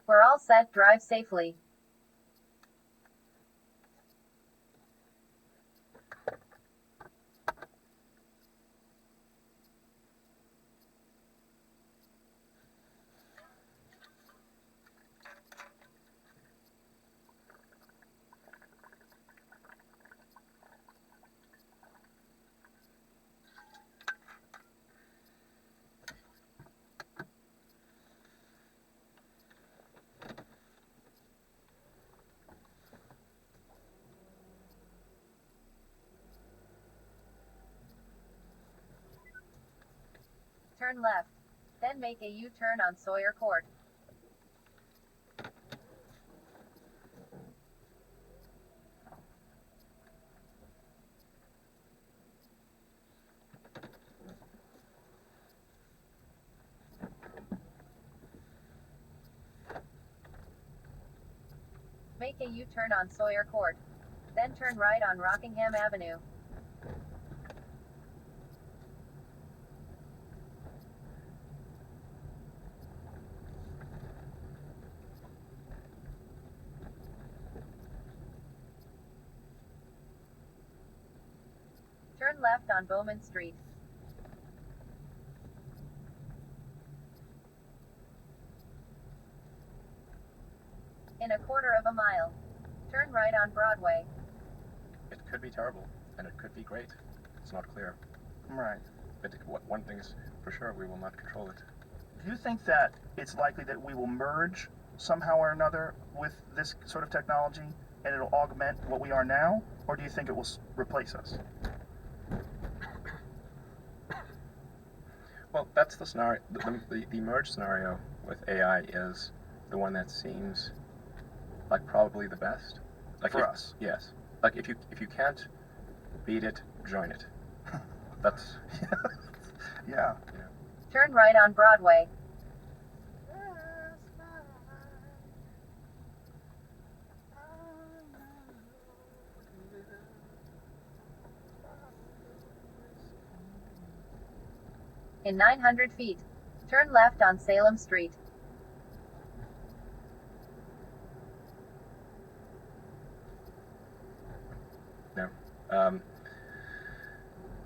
We're all set. Drive safely. Turn left. Then make a U-turn on Sawyer Court. Make a U-turn on Sawyer Court. Then turn right on Rockingham Avenue. Turn left on Bowman Street. In a quarter of a mile, turn right on Broadway. It could be terrible, and it could be great. It's not clear. Right. But one thing is for sure, we will not control it. Do you think that it's likely that we will merge somehow or another with this sort of technology and it'll augment what we are now? Or do you think it will replace us? Well, that's the scenario. The merge scenario with AI is the one that seems like probably the best. Like for us. Yes. Like if you can't beat it, join it. That's yeah. Turn right on Broadway. In 900 feet, turn left on Salem Street. No.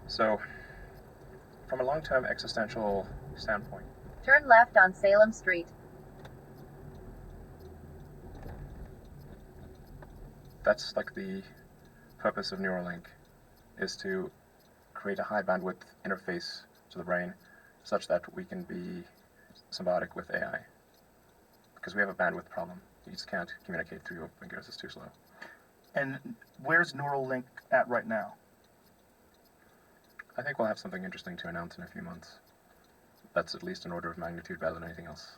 So, from a long-term existential standpoint, turn left on Salem Street. That's like the purpose of Neuralink, is to create a high bandwidth interface to the brain such that we can be symbiotic with AI. Because we have a bandwidth problem. You just can't communicate through your fingers, it's too slow. And where's Neuralink at right now? I think we'll have something interesting to announce in a few months. That's at least an order of magnitude better than anything else.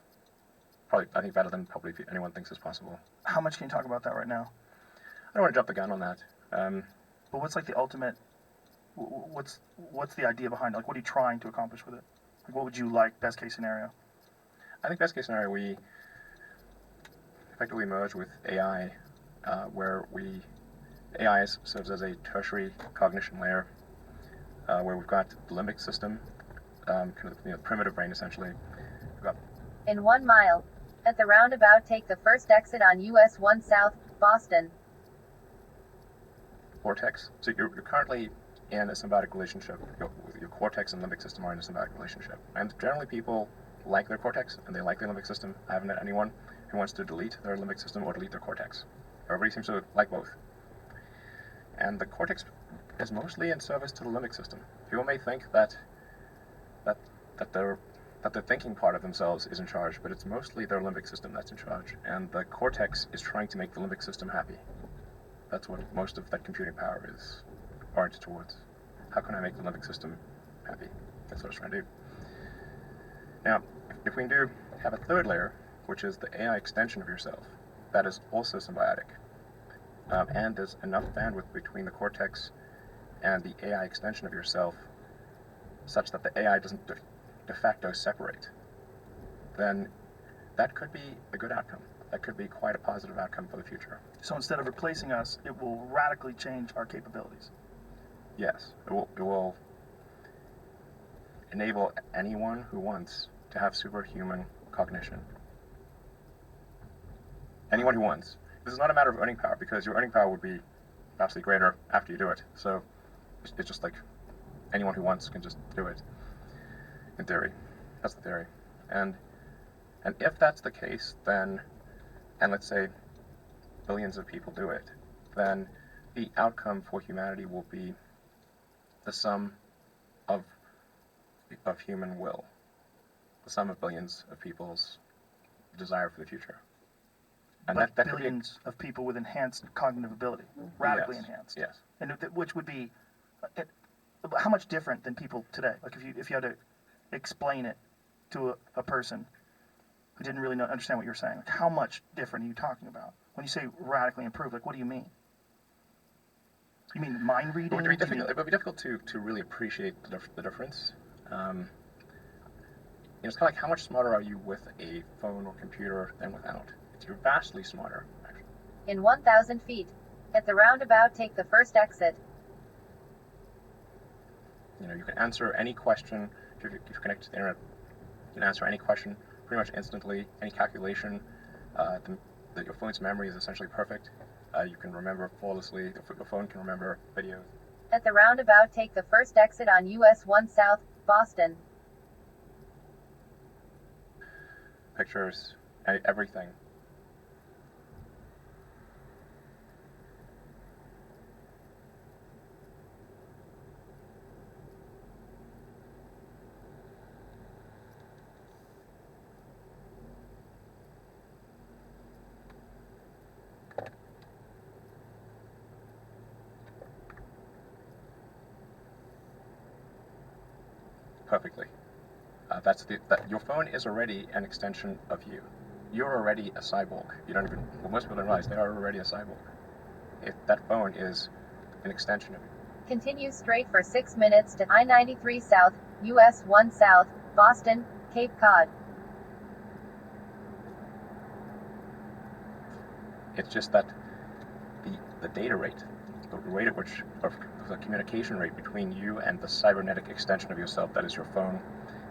I think better than probably anyone thinks is possible. How much can you talk about that right now? I don't want to jump the gun on that. But what's like the ultimate, what's the idea behind it? Like, what are you trying to accomplish with it? Like, what would you like, best case scenario? I think best case scenario, we effectively merge with AI, where AI serves as a tertiary cognition layer, where we've got the limbic system, kind of the primitive brain essentially. In 1 mile, at the roundabout, take the first exit on US 1 South, Boston. Cortex. So you're currently in a symbiotic relationship. Your cortex and limbic system are in a symbiotic relationship. And generally people like their cortex and they like their limbic system. I haven't met anyone who wants to delete their limbic system or delete their cortex. Everybody seems to like both. And the cortex is mostly in service to the limbic system. People may think that the thinking part of themselves is in charge, but it's mostly their limbic system that's in charge. And the cortex is trying to make the limbic system happy. That's what most of that computing power is oriented towards. How can I make the limbic system happy? That's what it's trying to do. Now, if we can have a third layer, which is the AI extension of yourself, that is also symbiotic. And there's enough bandwidth between the cortex and the AI extension of yourself such that the AI doesn't de facto separate, then that could be a good outcome. That could be quite a positive outcome for the future. So instead of replacing us, it will radically change our capabilities. Yes, it will enable anyone who wants to have superhuman cognition. Anyone who wants. This is not a matter of earning power, because your earning power would be vastly greater after you do it. So it's just like anyone who wants can just do it. In theory. That's the theory. And if that's the case, then, and let's say billions of people do it, then the outcome for humanity will be the sum of human will. The sum of billions of people's desire for the future. And But that billions of people with enhanced cognitive ability, radically enhanced. Yes. And which would be, how much different than people today? Like if you had to explain it to a person who didn't really understand what you were saying, like how much different are you talking about? When you say radically improved, like what do you mean? You mean mind reading? It would be difficult to really appreciate the difference. It's kind of like, how much smarter are you with a phone or computer than without? You're vastly smarter, actually. In 1,000 feet. At the roundabout, take the first exit. You can answer any question. If you're connected to the internet, you can answer any question pretty much instantly. Any calculation, your phone's memory is essentially perfect. You can remember flawlessly. The phone can remember videos. At the roundabout, take the first exit on US 1 South, Boston. Pictures, everything. Perfectly. Your phone is already an extension of you. You're already a cyborg. Most people don't realize they are already a cyborg. That phone is an extension of you. Continue straight for 6 minutes to I-93 South, US 1 South, Boston, Cape Cod. It's just that the data rate, the rate at which, of the communication rate between you and the cybernetic extension of yourself, that is your phone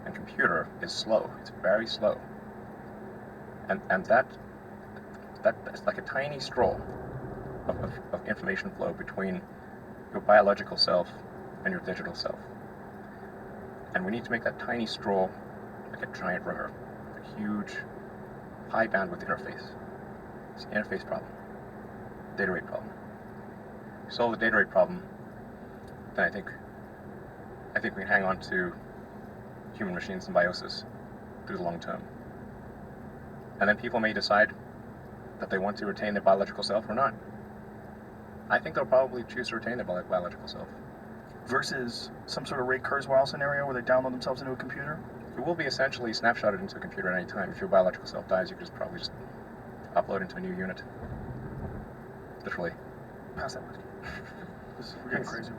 and computer, is slow. It's very slow. And that's like a tiny straw of information flow between your biological self and your digital self. And we need to make that tiny straw like a giant river, a huge, high bandwidth interface. It's an interface problem, data rate problem. If we solve the data rate problem, then I think we can hang on to human-machine symbiosis through the long term. And then people may decide that they want to retain their biological self or not. I think they'll probably choose to retain their biological self. Versus some sort of Ray Kurzweil scenario where they download themselves into a computer? It will be essentially snapshotted into a computer at any time. If your biological self dies, you can probably just upload into a new unit. Literally. Pass that whiskey. We're getting crazy.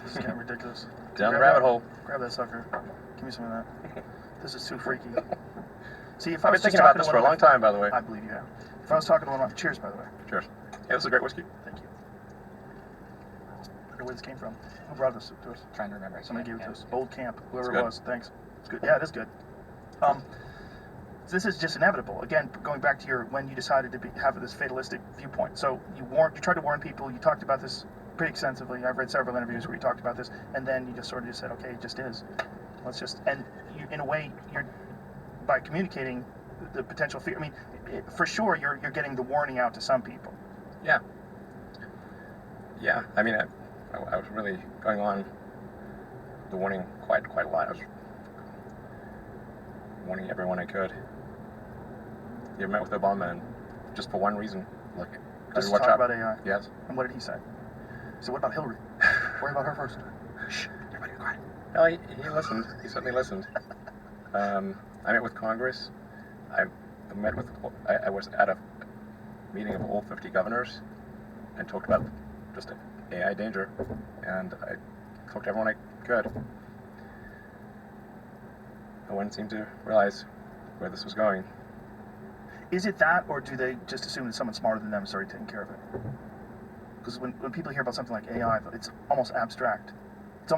This is getting ridiculous. Down the rabbit hole. Grab that sucker. Give me some of that. This is too freaky. See, if I've I was been thinking just about talking this to for a one long of my- time, by the way. I believe you have. If I was talking to one of my... Cheers, by the way. Cheers. Yeah, this is a great whiskey. Thank you. I wonder where this came from. Who brought this to us? Trying to remember. Somebody gave it to us. Old Camp, whoever It's it good. was. Thanks. It's good. Yeah, it is good. This is just inevitable. Again, going back to when you decided to have this fatalistic viewpoint. So you tried to warn people. You talked about this pretty extensively. I've read several interviews where you talked about this, and then you just sort of just said, okay, it just is. And you, in a way, by communicating the potential fear. I mean, for sure, you're getting the warning out to some people. Yeah. Yeah. I mean, I was really going on the warning quite a lot. I was warning everyone I could. You met with Obama, and just for one reason, look, Just watch talk out. about AI. Yes. And what did he say? He said, "What about Hillary? Worry about her first." Shh, everybody be quiet. No, he listened. He certainly listened. I met with Congress. I met with. I was at a meeting of all 50 governors and talked about just AI danger, and I talked to everyone I could. No one seemed to realize where this was going. Is it that, or do they just assume that someone smarter than them is already taking care of it? Because when people hear about something like AI, it's almost abstract. It's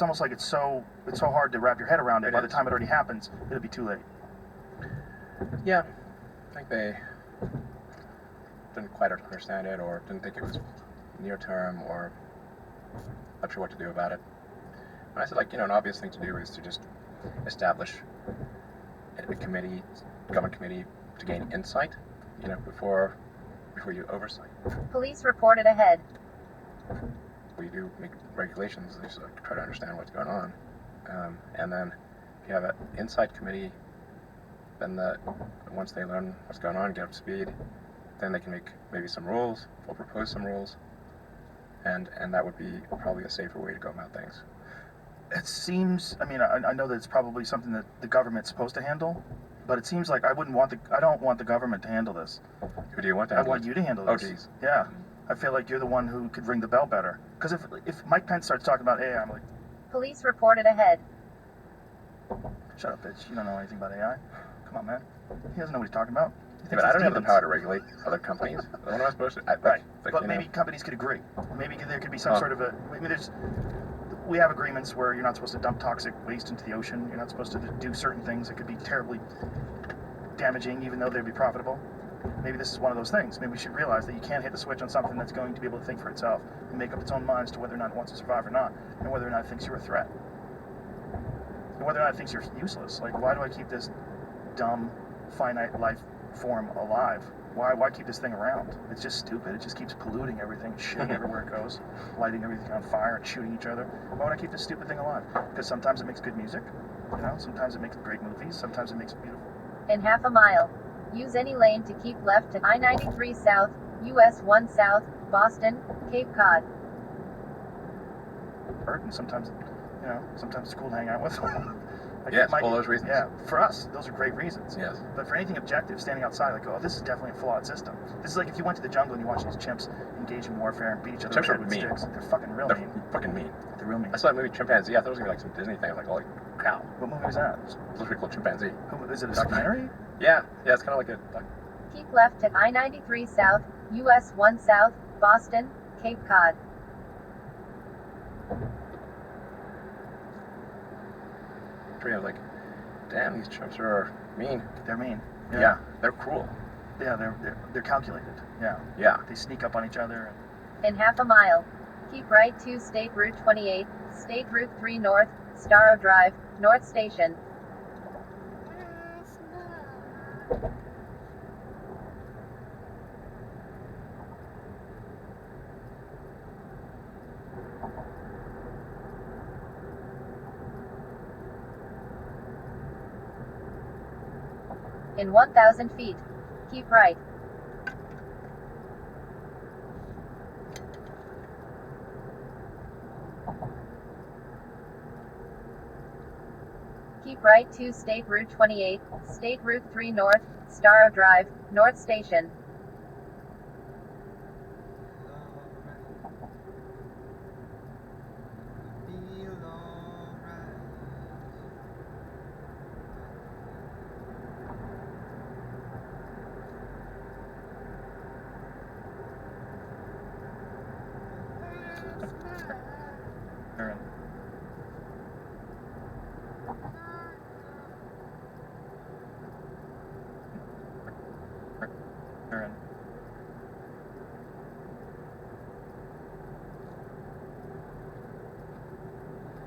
almost like it's so hard to wrap your head around it. By the time it already happens, it'll be too late. Yeah, I think they didn't quite understand it, or didn't think it was near term, or not sure what to do about it. And I said, like, an obvious thing to do is to just establish a committee, government committee, to gain insight, before you oversight. Police reported ahead. We do make regulations, just try to understand what's going on. And then if you have an insight committee, then once they learn what's going on, get up to speed, then they can make maybe some rules, or propose some rules, and that would be probably a safer way to go about things. It seems. I mean, I know that it's probably something that the government's supposed to handle, but it seems like I don't want the government to handle this. Who do you want to I handle want it? you to handle Oh, this. geez. Yeah. I feel like you're the one who could ring the bell better. Because if Mike Pence starts talking about AI, I'm like, Police reported ahead. shut up, bitch. You don't know anything about AI. Come on, man. He doesn't know what he's talking about. He Yeah, thinks but I it's don't have the demons. power to regulate other companies. What am I supposed to? Right. Like, But maybe companies could agree. Maybe there could be some Oh. sort of a. I mean, we have agreements where you're not supposed to dump toxic waste into the ocean. You're not supposed to do certain things that could be terribly damaging, even though they'd be profitable. Maybe this is one of those things. Maybe we should realize that you can't hit the switch on something that's going to be able to think for itself and make up its own mind as to whether or not it wants to survive or not, and whether or not it thinks you're a threat, and whether or not it thinks you're useless. Like, why do I keep this dumb, finite life form alive? Why keep this thing around? It's just stupid. It just keeps polluting everything, shitting everywhere it goes, lighting everything on fire and shooting each other. Why would I keep this stupid thing alive? Because sometimes it makes good music, sometimes it makes great movies, sometimes it makes it beautiful. In half a mile, use any lane to keep left to I-93 South, US 1 South, Boston, Cape Cod. And sometimes it's cool to hang out with. Like, Yes, it might- all those reasons. Yeah, for us, those are great reasons. Yes. But for anything objective, standing outside, like, oh, this is definitely a flawed system. This is like if you went to the jungle and you watched these chimps engage in warfare and beat each other Chimps over are with mean. sticks. They're fucking real They're mean. fucking mean. They're real mean. I saw that movie Chimpanzee. I thought it was gonna be like some Disney thing. I was like, holy cow! What movie was that? It's literally called Chimpanzee. Is it a documentary? Yeah, it's kind of like Keep left to I-93 South, US 1 South, Boston, Cape Cod. I was like, damn, these chimps are mean. They're mean. Yeah, they're cruel. Yeah, they're calculated. Yeah. Yeah. They sneak up on each other. In half a mile, keep right to State Route 28, State Route 3 North, Starro Drive, North Station. In 1,000 feet, keep right. Keep right to State Route 28, State Route 3 North, Starro Drive, North Station. Aaron. Aaron.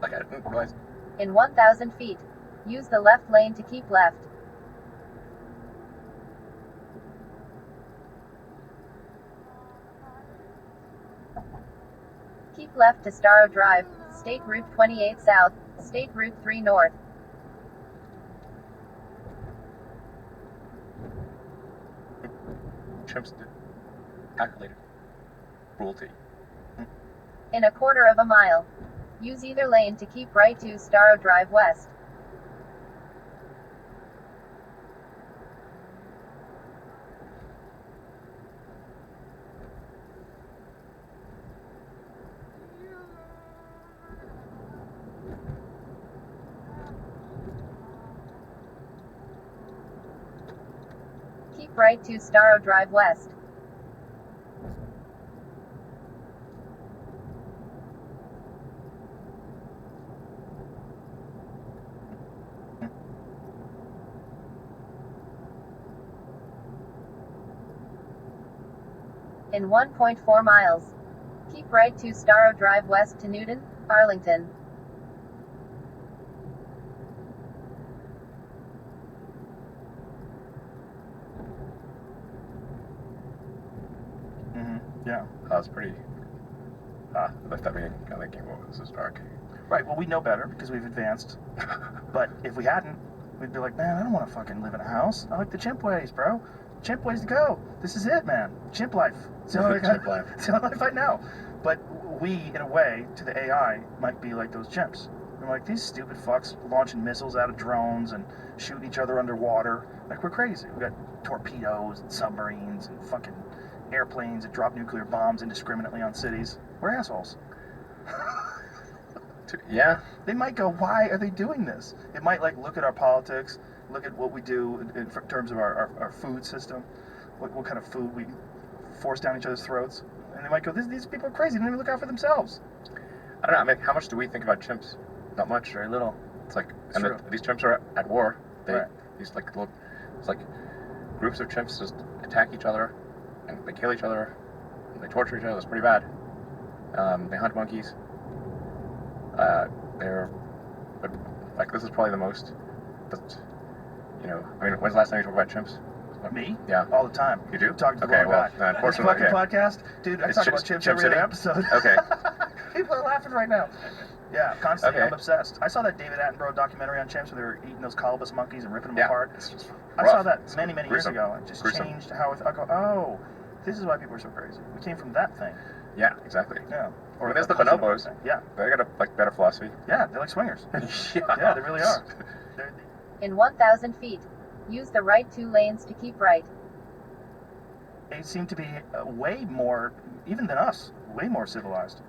Like, I didn't realize. In 1,000 feet, use the left lane to keep left. Keep left to Starro Drive, State Route 28 South, State Route 3 North. Chimps calculated cruelty. In a quarter of a mile. Use either lane to keep right to Starro Drive West. Keep right to Starro Drive West. In 1.4 miles. Keep right to Starro Drive West to Newton, Arlington. Yeah. That was pretty. It looked at me kind of thinking, whoa, this is dark. Right. Well, we know better because we've advanced. But if we hadn't, we'd be like, man, I don't want to fucking live in a house. I like the chimp ways, bro. Chimp ways to go. This is it, man. Chimp life. It's the only Chimp life. It's the only life I know. But we, in a way, to the AI, might be like those chimps. We're like, these stupid fucks launching missiles out of drones and shooting each other underwater. Like, we're crazy. We got torpedoes and submarines and fucking airplanes that drop nuclear bombs indiscriminately on cities. We're assholes. Yeah. They might go, why are they doing this? It might like look at our politics, look at what we do in terms of our food system, what kind of food we force down each other's throats. And they might go, these people are crazy. They don't even look out for themselves. I don't know. I mean, how much do we think about chimps? Not much. Very little. It's like, It's and true. these chimps are at war. Right. These like little, it's like groups of chimps just attack each other, and they kill each other, and they torture each other. It's pretty bad. They hunt monkeys. But like this is probably the most. But you know, I mean, when's the last time you talked about chimps? Me? Yeah. All the time. You do? Talking to the Okay, wrong well, guy. unfortunately, This fucking okay. podcast, dude, I It's talk about Chimp chimps every City? other episode. Okay. People are laughing right now. Yeah, constantly. Okay. I'm obsessed. I saw that David Attenborough documentary on chimps where they were eating those colobus monkeys and ripping them Yeah. apart. It's just I rough. saw that It's many years gruesome. ago. It just Gruesome. changed how I go, oh, this is why people are so crazy. We came from that thing. Yeah, exactly. Yeah. Or there's a the cousin of bonobos. that thing. Yeah. They got a like better philosophy. Yeah, they're like swingers. Yeah. Yeah, they really are. In 1,000 feet. Use the right 2 lanes to keep right. They seem to be way more, even than us, way more civilized.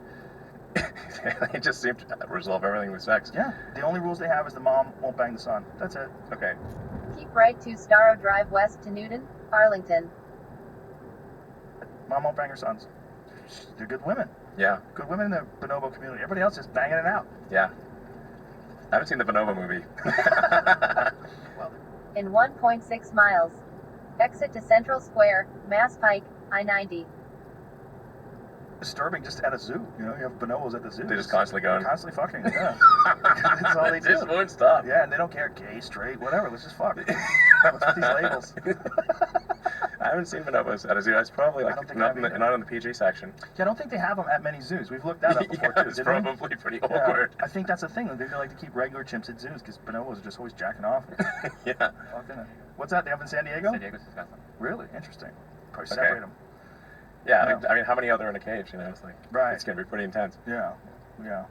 They just seem to resolve everything with sex. Yeah. The only rules they have is the mom won't bang the son. That's it. Okay. Keep right to Starro Drive West to Newton, Arlington. Mom won't bang her sons. They're good women. Yeah. Good women in the bonobo community. Everybody else is banging it out. Yeah. I haven't seen the Bonobo movie. Well, In 1.6 miles. Exit to Central Square, Mass Pike, I-90. disturbing just at a zoo. You know, you have bonobos at the zoo. They're just constantly going. Constantly fucking. Yeah. That's all they do. just won't stop. Yeah, and they don't care, gay, straight, whatever. Let's just fuck. Let's put these labels. I haven't seen bonobos at a zoo. It's probably I like don't think not I in, have the, either. not in the PG section. Yeah, I don't think they have them at many zoos. We've looked that up before Yeah, too. it's Didn't we? probably pretty Yeah, awkward. I think that's the thing. They like to keep regular chimps at zoos because bonobos are just always jacking off. Yeah. Fucking- What's that? They have in San Diego? San Diego, Wisconsin. Really interesting. Probably Okay. separate them. Yeah. Yeah. I mean, how many other in a cage? You know, it's like Right. it's gonna be pretty intense. Yeah, yeah,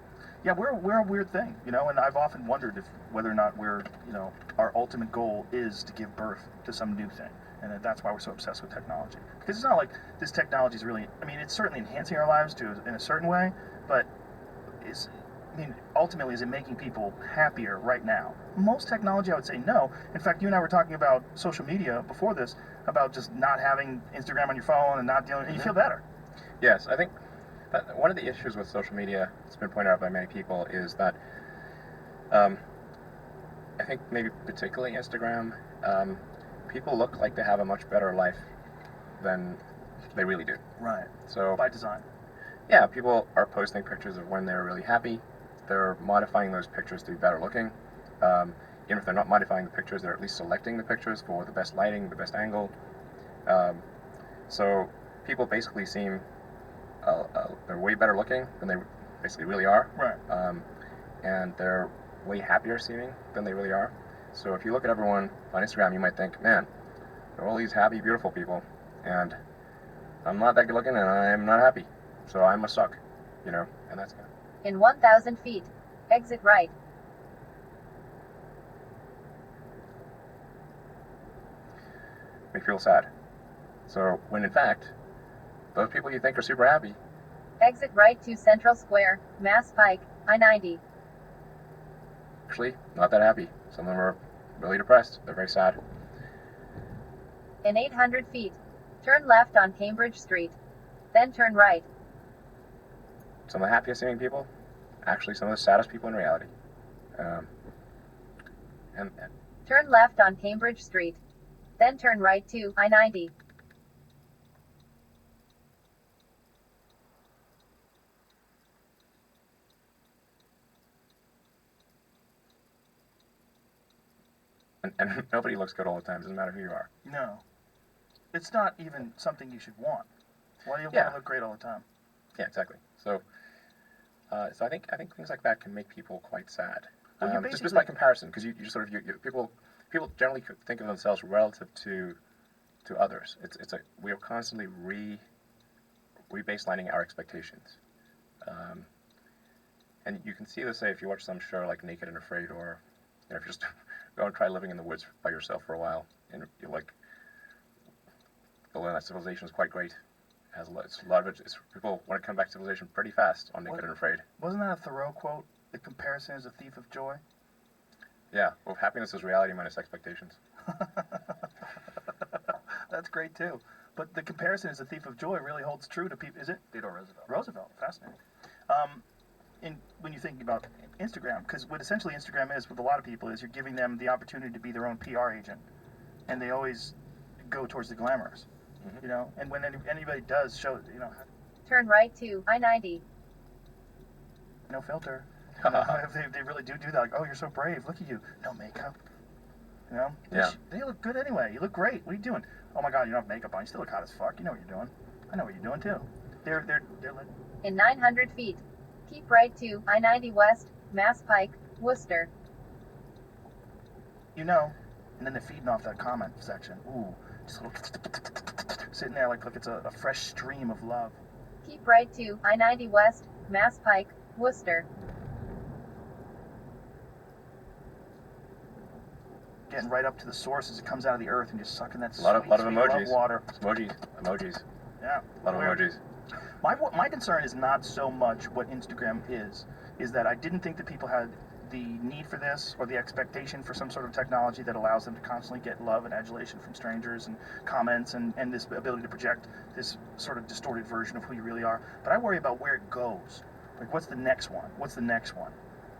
yeah. We're a weird thing, you know. And I've often wondered if whether or not we're, you know, our ultimate goal is to give birth to some new thing, and that's why we're so obsessed with technology. Because it's not like this technology is really. I mean, it's certainly enhancing our lives in a certain way, but ultimately, is it making people happier right now? Most technology, I would say no. In fact, you and I were talking about social media before this, about just not having Instagram on your phone and not dealing, and you feel better. Yes, I think that one of the issues with social media, it's been pointed out by many people, is that I think maybe particularly Instagram, people look like they have a much better life than they really do. Right. So By design. yeah, people are posting pictures of when they're really happy. They're modifying those pictures to be better looking. Even if they're not modifying the pictures, they're at least selecting the pictures for the best lighting, the best angle. So people basically seem they're way better looking than they basically really are. Right. And they're way happier seeming than they really are. So if you look at everyone on Instagram, you might think, man, there are all these happy, beautiful people, and I'm not that good looking, and I'm not happy, so I must suck, you know, and that's kind of... In 1,000 feet, exit right. make you feel sad. So when in fact, those people you think are super happy, Exit right to Central Square, Mass Pike, I-90. actually not that happy. Some of them are really depressed. They're very sad. In 800 feet, turn left on Cambridge Street. Then turn right. Some of the happiest seeming people, actually some of the saddest people in reality. And Turn left on Cambridge Street. Then turn right to I-90. and nobody looks good all the time. Doesn't matter who you are. No. It's not even something you should want. Why do you Yeah. want to look great all the time? Yeah, exactly. So I think things like that can make people quite sad. Well, you're Just basically- by comparison, because you sort of people generally think of themselves relative to others. We are constantly re-baselining our expectations, and you can see this, say, if you watch some show like Naked and Afraid, or if you just go and try living in the woods by yourself for a while, and you're like, the land civilization is quite great. It has a lot of it. People want to come back to civilization pretty fast on Naked and Afraid. Wasn't that a Thoreau quote? The comparison is a thief of joy? Yeah, well, happiness is reality minus expectations. That's great too. But the comparison is a thief of joy really holds true to people. Is it? Theodore Roosevelt. Roosevelt, fascinating. When you think about Instagram, because what essentially Instagram is with a lot of people is you're giving them the opportunity to be their own PR agent, and they always go towards the glamorous, you know. And when anybody does show, you know, Turn right to I-90. no filter, you know, if they really do that, like, oh, you're so brave, look at you, no makeup, you know. Yeah. They look good anyway. You look great. What are you doing? Oh my God, you don't have makeup on. You still look hot as fuck. You know what you're doing. I know what you're doing too. They're like, In 900 feet, keep right to I-90 West, Mass Pike, Worcester. you know, and then they're feeding off that comment section. Ooh, just a little sitting there like it's a fresh stream of love. Keep right to I-90 West, Mass Pike, Worcester. Getting right up to the source as it comes out of the earth and just sucking that A lot of sweet emojis. love water. Emojis. Yeah. A lot of Weird. emojis. My concern is not so much what Instagram is that I didn't think that people had the need for this or the expectation for some sort of technology that allows them to constantly get love and adulation from strangers and comments and this ability to project this sort of distorted version of who you really are. But I worry about where it goes. Like, what's the next one? What's the next one?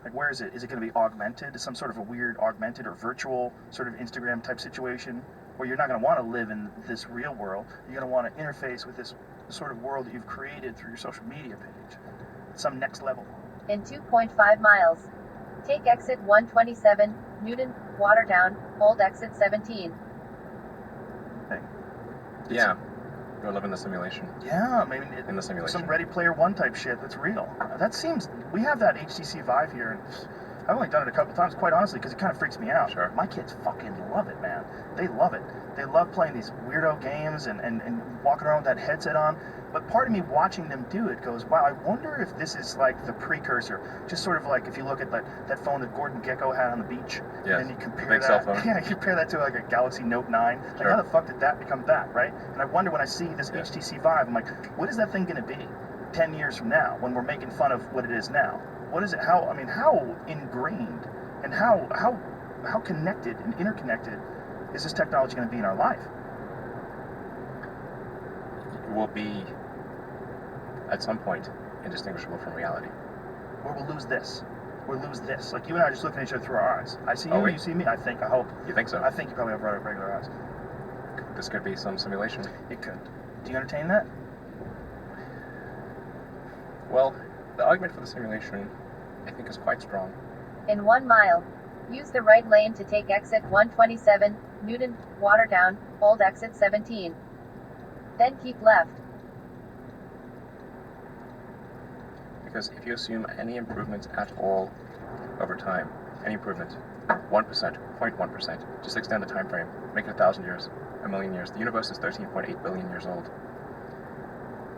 Like, where is it? Is it going to be augmented? Some sort of a weird augmented or virtual sort of Instagram type situation where you're not going to want to live in this real world. You're going to want to interface with this sort of world that you've created through your social media page. Some next level. In 2.5 miles, take exit 127, Newton, Watertown, hold exit 17. Yeah. Go live in the simulation. Yeah, maybe In the simulation. some Ready Player One type shit that's real. That seems, we have that HTC Vive here, and I've only done it a couple times, quite honestly, because it kind of freaks me out. Sure. My kids fucking love it, man. They love it. They love playing these weirdo games and walking around with that headset on. But part of me watching them do it goes, wow, I wonder if this is like the precursor. Just sort of like if you look at that phone that Gordon Gekko had on the beach, Yes, and you compare big that, cell phone. yeah, you compare that to like a Galaxy Note 9. Like, Sure. how the fuck did that become that, right? And I wonder when I see this Yeah. HTC Vive, I'm like, what is that thing going to be 10 years from now when we're making fun of what it is now? What is it? How ingrained and how connected and interconnected is this technology going to be in our life? Will be, at some point, indistinguishable from reality. Or we'll lose this. We'll lose this. Like, you and I are just looking at each other through our eyes. I see you, Are we? you see me. I hope. You think so? I think you probably have regular eyes. This could be some simulation. It could. Do you entertain that? Well, the argument for the simulation, I think, is quite strong. In 1 mile, use the right lane to take exit 127, Newton, Watertown, hold exit 17. Then keep left. Because if you assume any improvement at all over time, any improvement, 1%, 0.1%, just extend the time frame, make it 1,000 years, a million years. The universe is 13.8 billion years old.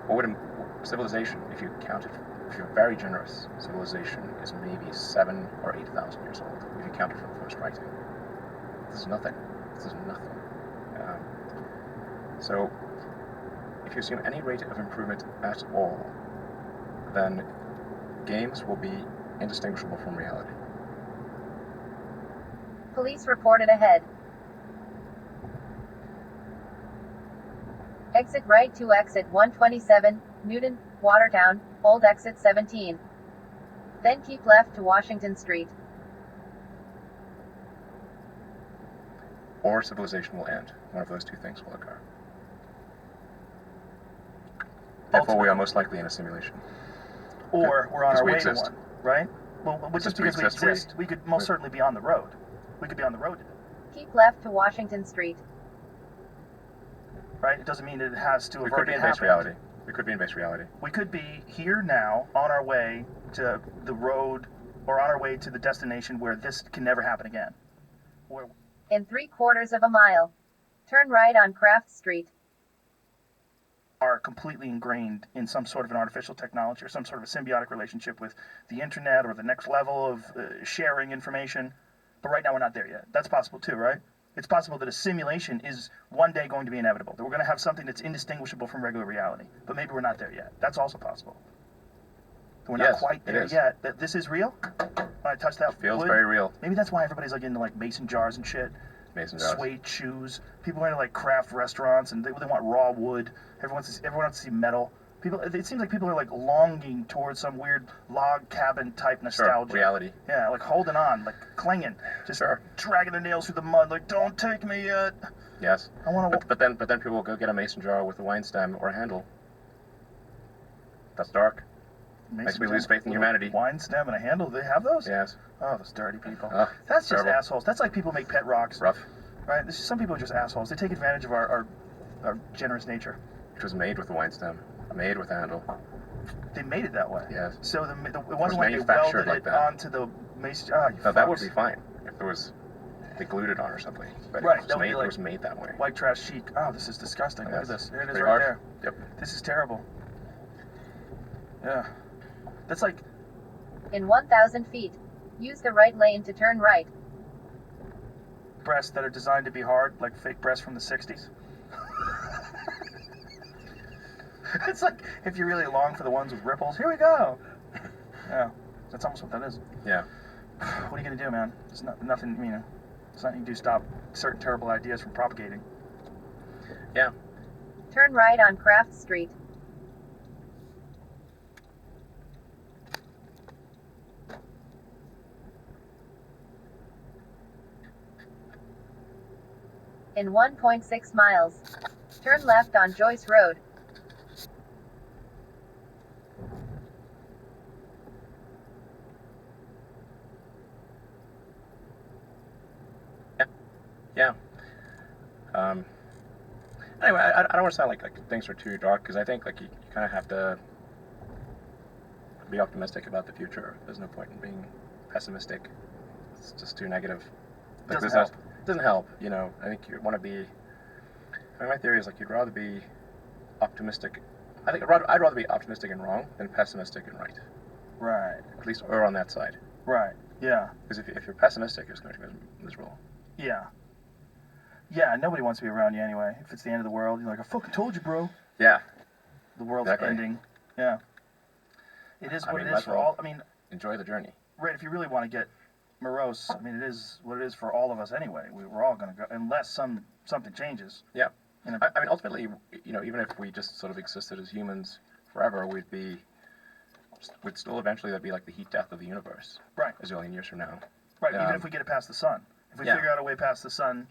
What would civilization, if you count it, if you're very generous, civilization is maybe 7 or 8,000 years old, if you count it from first writing. This is nothing. This is nothing. So, if you assume any rate of improvement at all, then games will be indistinguishable from reality. Police reported ahead. Exit right to exit 127, Newton, Watertown, Old Exit 17. Then keep left to Washington Street. Or civilization will end. One of those two things will occur. Therefore, we are most likely in a simulation. Or we're on Because our we way to exist. one, right? Well, just Since we because we exist, exist, we could most certainly be on the road. We could be on the road today, Keep left to Washington Street. right? It doesn't mean that it has to have We could be already in base happened. reality. We could be in base reality. We could be here now on our way to the road or on our way to the destination where this can never happen again. Where In 3/4 of a mile. Turn right on Craft Street. are completely ingrained in some sort of an artificial technology or some sort of a symbiotic relationship with the internet or the next level of sharing information. But right now we're not there yet. That's possible too, right? It's possible that a simulation is one day going to be inevitable, that we're going to have something that's indistinguishable from regular reality. But maybe we're not there yet. That's also possible. That we're not Yes, quite it there is. yet. That this is real. When I touch that Feels wood, very real. maybe that's why everybody's like into like mason jars and shit. Mason jars. Suede shoes. People are into like craft restaurants and they want raw wood. Everyone wants to see metal. People, it seems like people are like longing towards some weird log cabin type nostalgia. Sure, reality. Yeah, like holding on, like clinging, just Sure. dragging their nails through the mud, like don't take me yet. Yes. I want to. But then people will go get a mason jar with a wine stem or a handle. That's dark. Makes me lose faith in humanity. Wine stem and a handle. They have those? Yes. Oh, those dirty people. Oh, That's just terrible. assholes. That's like people make pet rocks, Rough. right? Some people are just assholes. They take advantage of our generous nature. It was made with a wine stem. Made with a handle. They made it that way. Yes. So it wasn't like they manufactured welded like it that. onto the mason. Ah, you Now that would fucks. be fine if there was they glued it on or something. But Right, it that would was be made, like it was made that way. White trash chic. Oh, this is disgusting. Look at Yes. this. Here it is Pretty right hard. there. Yep. This is terrible. Yeah. That's like, In 1,000 feet. Use the right lane to turn right. breasts that are designed to be hard, like fake breasts from the 60s. It's like, if you really long for the ones with ripples, here we go. Yeah, that's almost what that is. Yeah. What are you going to do, man? There's nothing, there's nothing you can do to stop certain terrible ideas from propagating. Yeah. Turn right on Craft Street. In 1.6 miles. Turn left on Joyce Road. Yeah. Anyway, I don't want to sound like things are too dark because I think like you kind of have to be optimistic about the future. There's no point in being pessimistic. It's just too negative. Like, Doesn't help. Doesn't help. I think you want to be. My theory is like you'd rather be optimistic. I'd rather be optimistic and wrong than pessimistic and right. Right. At least or on that side. Right. Yeah. Because if you're pessimistic, you're just going to be miserable. Yeah. Yeah, nobody wants to be around you anyway. If it's the end of the world, you're like, I fucking told you, bro. Yeah. The world's Exactly. ending. Yeah. It is I what mean, it might is as for well. all. Enjoy the journey. Right, if you really want to get morose, it is what it is for all of us anyway. We're all going to go, unless something changes. Yeah. You know, Ultimately, even if we just sort of existed as humans forever, we'd still eventually that'd be like the heat death of the universe. Right. A zillion years from now. right, even um, if we get it past the sun. If we yeah. figure out a way past the sun,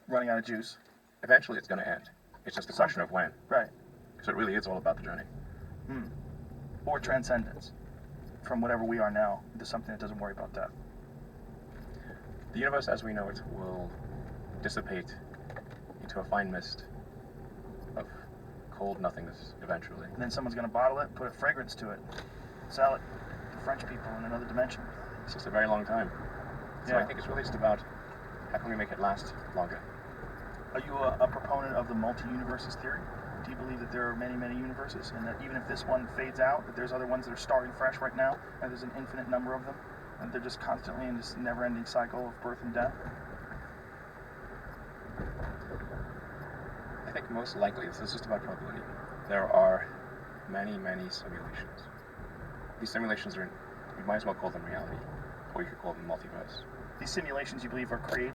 running out of juice. Eventually, it's going to end. It's just a question of when. Right. So it really is all about the journey. Or transcendence from whatever we are now into something that doesn't worry about death. The universe, as we know it, will dissipate into a fine mist of cold nothingness eventually. And then someone's going to bottle it and put a fragrance to it. sell it to French people in another dimension. It's just a very long time. So Yeah. I think it's really just about how can we make it last longer. Are you a proponent of the multi-universes theory? Do you believe that there are many, many universes, and that even if this one fades out, that there's other ones that are starting fresh right now, and there's an infinite number of them, and they're just constantly in this never-ending cycle of birth and death? I think most likely this is just about probability. There are many, many simulations. These simulations are, you might as well call them reality, or you could call them multiverse. These simulations, you believe, are created